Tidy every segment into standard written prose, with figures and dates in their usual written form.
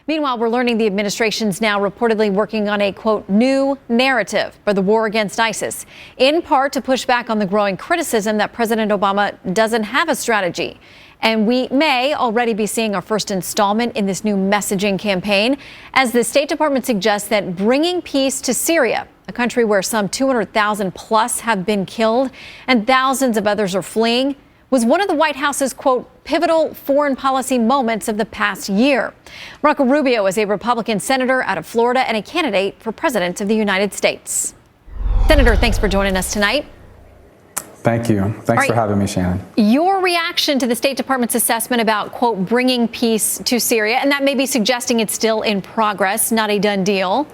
Meanwhile, we're learning the administration's now reportedly working on a, quote, new narrative for the war against ISIS, in part to push back on the growing criticism that President Obama doesn't have a strategy. And we may already be seeing our first installment in this new messaging campaign, as the State Department suggests that bringing peace to Syria, a country where some 200,000 plus have been killed and thousands of others are fleeing, was one of the White House's, quote, pivotal foreign policy moments of the past year. Marco Rubio is a Republican senator out of Florida and a candidate for president of the United States. Senator, thanks for joining us tonight. Thank you. Thanks for having me, Shannon. Your reaction to the State Department's assessment about, quote, bringing peace to Syria, and that may be suggesting it's still in progress, not a done deal.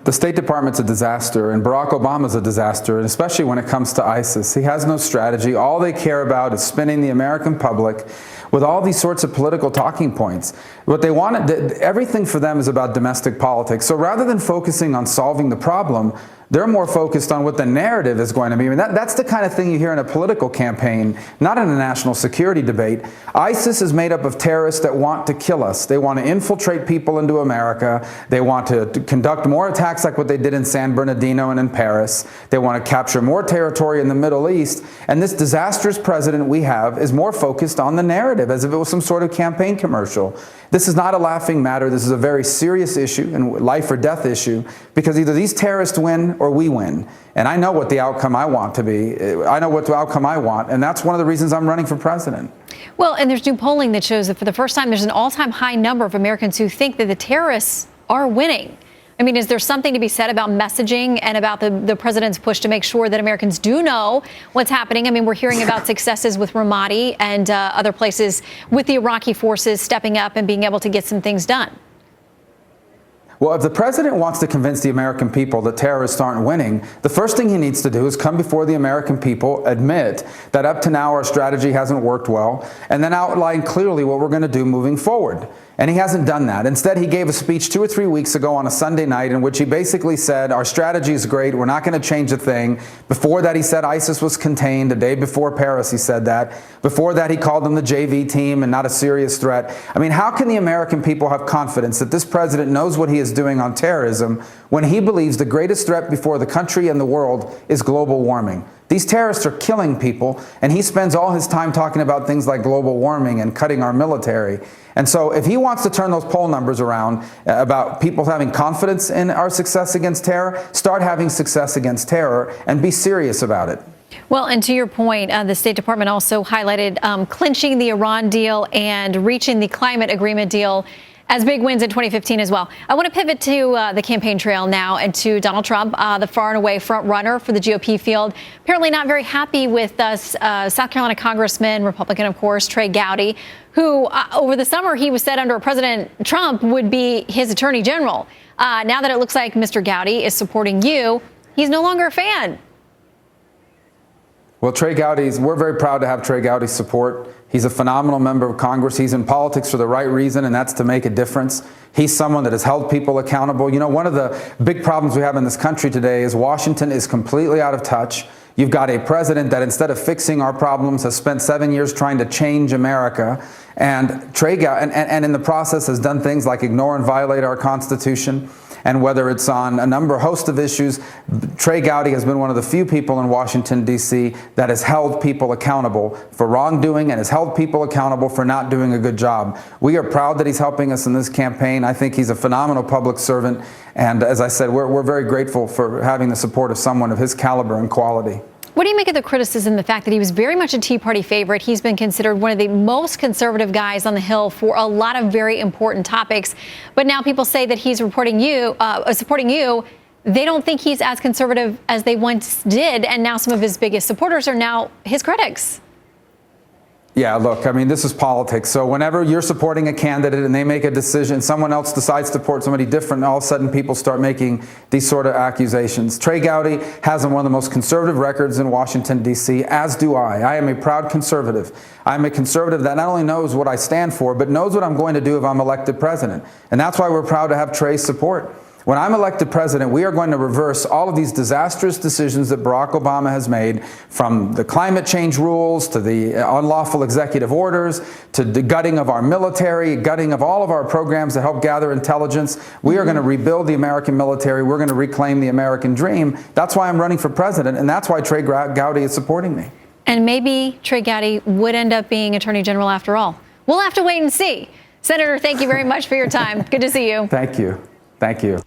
The State Department's a disaster, and Barack Obama's a disaster, and especially when it comes to ISIS. He has no strategy. All they care about is spinning the American public with all these sorts of political talking points. What they want, everything for them is about domestic politics. So rather than focusing on solving the problem, they're more focused on what the narrative is going to be. I mean, that's the kind of thing you hear in a political campaign, not in a national security debate. ISIS is made up of terrorists that want to kill us. They want to infiltrate people into America. They want to conduct more attacks like what they did in San Bernardino and in Paris. They want to capture more territory in the Middle East. And this disastrous president we have is more focused on the narrative, as if it was some sort of campaign commercial. This is not a laughing matter. This is a very serious issue and life or death issue, because either these terrorists win or we win. And I know what the outcome I want to be. I know what the outcome I want. And that's one of the reasons I'm running for president. Well, and there's new polling that shows that for the first time, there's an all-time high number of Americans who think that the terrorists are winning. I mean, is there something to be said about messaging and about the president's push to make sure that Americans do know what's happening? I mean, we're hearing about successes with Ramadi and other places with the Iraqi forces stepping up and being able to get some things done. Well, if the president wants to convince the American people that terrorists aren't winning, the first thing he needs to do is come before the American people, admit that up to now our strategy hasn't worked well, and then outline clearly what we're going to do moving forward. And he hasn't done that. Instead, he gave a speech 2 or 3 weeks ago on a Sunday night in which he basically said, our strategy is great, we're not going to change a thing. Before that, he said ISIS was contained. The day before Paris, he said that. Before that, he called them the JV team and not a serious threat. I mean, how can the American people have confidence that this president knows what he is doing on terrorism when he believes the greatest threat before the country and the world is global warming? These terrorists are killing people, and he spends all his time talking about things like global warming and cutting our military. And so if he wants to turn those poll numbers around about people having confidence in our success against terror, start having success against terror and be serious about it. Well, and to your point, the State Department also highlighted clinching the Iran deal and reaching the climate agreement deal as big wins in 2015 as well. I want to pivot to the campaign trail now and to Donald Trump, the far and away front runner for the GOP field. Apparently not very happy with South Carolina Congressman, Republican, of course, Trey Gowdy, who over the summer he was said under President Trump would be his attorney general. Now that it looks like Mr. Gowdy is supporting you, he's no longer a fan. Well, we're very proud to have Trey Gowdy's support. He's a phenomenal member of Congress. He's in politics for the right reason, and that's to make a difference. He's someone that has held people accountable. You know, one of the big problems we have in this country today is Washington is completely out of touch. You've got a president that instead of fixing our problems has spent 7 years trying to change America, and Trey Gowdy, and in the process has done things like ignore and violate our Constitution. And whether it's on a host of issues, Trey Gowdy has been one of the few people in Washington, D.C. that has held people accountable for wrongdoing and has held people accountable for not doing a good job. We are proud that he's helping us in this campaign. I think he's a phenomenal public servant. And as I said, we're very grateful for having the support of someone of his caliber and quality. What do you make of the criticism, the fact that he was very much a Tea Party favorite? He's been considered one of the most conservative guys on the Hill for a lot of very important topics. But now people say that he's supporting you. They don't think he's as conservative as they once did. And now some of his biggest supporters are now his critics. Yeah, look, I mean, this is politics. So whenever you're supporting a candidate and they make a decision, someone else decides to support somebody different, and all of a sudden people start making these sort of accusations. Trey Gowdy has one of the most conservative records in Washington, D.C., as do I. I am a proud conservative. I'm a conservative that not only knows what I stand for, but knows what I'm going to do if I'm elected president. And that's why we're proud to have Trey's support. When I'm elected president, we are going to reverse all of these disastrous decisions that Barack Obama has made, from the climate change rules to the unlawful executive orders to the gutting of our military, gutting of all of our programs to help gather intelligence. We are going to rebuild the American military. We're going to reclaim the American dream. That's why I'm running for president, and that's why Trey Gowdy is supporting me. And maybe Trey Gowdy would end up being Attorney General after all. We'll have to wait and see. Senator, thank you very much for your time. Good to see you. Thank you. Thank you.